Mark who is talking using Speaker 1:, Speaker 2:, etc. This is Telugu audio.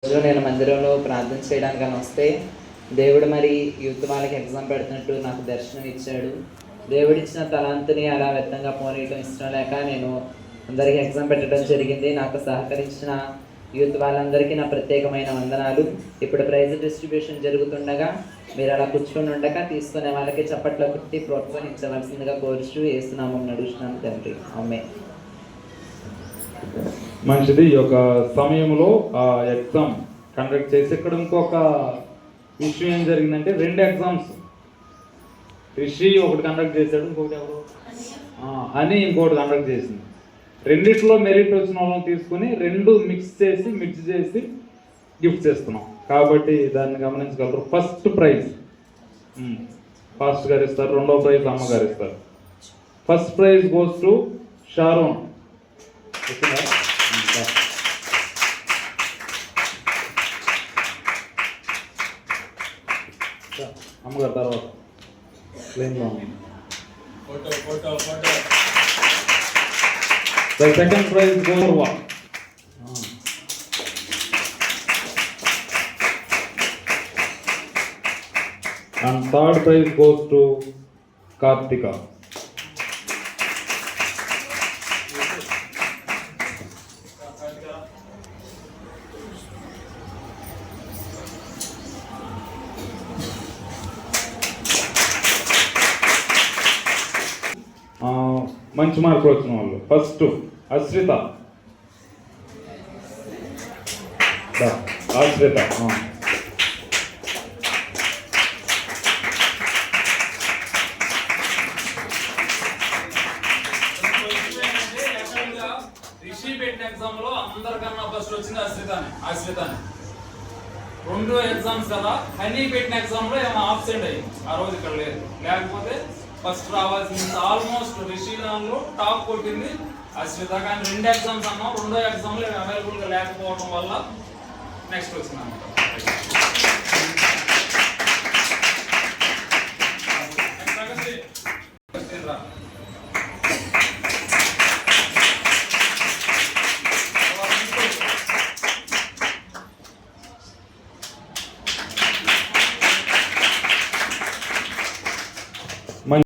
Speaker 1: రోజు నేను మందిరంలో ప్రార్థన చేయడానికి వస్తే దేవుడు మరి యూత్ వాళ్ళకి ఎగ్జామ్ పెడుతున్నట్టు నాకు దర్శనం ఇచ్చాడు. దేవుడిచ్చిన తలాంతుని అలా వ్యర్థంగా పోనీయటం ఇష్టం లేక నేను అందరికీ ఎగ్జామ్ పెట్టడం జరిగింది. నాకు సహకరించిన యూత్ వాళ్ళందరికీ నా ప్రత్యేకమైన వందనాలు. ఇప్పుడు ప్రైజ్ డిస్ట్రిబ్యూషన్ జరుగుతుండగా మీరు అలా కూర్చొని ఉండగా తీసుకునే వాళ్ళకి చప్పట్లో కుట్టి ప్రోత్సహించవలసిందిగా కోరుచు యేసునామం నడుస్తున్నాను తండ్రి. ఆమేన్.
Speaker 2: మంచిది. ఈ యొక్క సమయంలో ఆ ఎగ్జామ్ కండక్ట్ చేసి ఇక్కడ ఇంకొక విషయం ఏం జరిగిందంటే 2 ఎగ్జామ్స్ రిషి ఒకటి కండక్ట్ చేశాడు, ఇంకొకటి ఎవరు అని ఇంకొకటి కండక్ట్ చేసింది. రెండిట్లో మెరిట్ వచ్చిన వాళ్ళని తీసుకుని 2 మిక్స్ చేసి గిఫ్ట్ చేస్తున్నాం కాబట్టి దాన్ని గమనించగలరు. ఫస్ట్ ప్రైజ్ ఫాస్ట్ గారు ఇస్తారు, రెండో ప్రైజ్ అమ్మగారు ఇస్తారు. First prize goes to Sharon. అమ్మగారు తర్వాత The second prize goes to one. And third prize goes to Kartika. మంచి మార్కులు వచ్చిన వాళ్ళు ఫస్ట్ అశ్రిత.
Speaker 3: రిషి పెట్టిన ఎగ్జామ్ లో అందరికన్నా ఫస్ట్ వచ్చింది అశ్రితాని. 2 ఎగ్జామ్స్ కదా హనీ పెట్టిన ఎగ్జామ్ లో ఏమైనా ఆబ్సెంట్ అయ్యింది, ఆ రోజు ఇక్కడ లేదు. లేకపోతే ఫస్ట్ రావాల్సింది ఆల్మోస్ట్ రిషి దానిలో టాప్ కొట్టింది అశ్రిత. కానీ 2 ఎగ్జామ్స్ అన్నాం, 2వ ఎగ్జామ్లో అవైలబుల్గా లేకపోవడం వల్ల నెక్స్ట్ వచ్చింది అన్నమాట.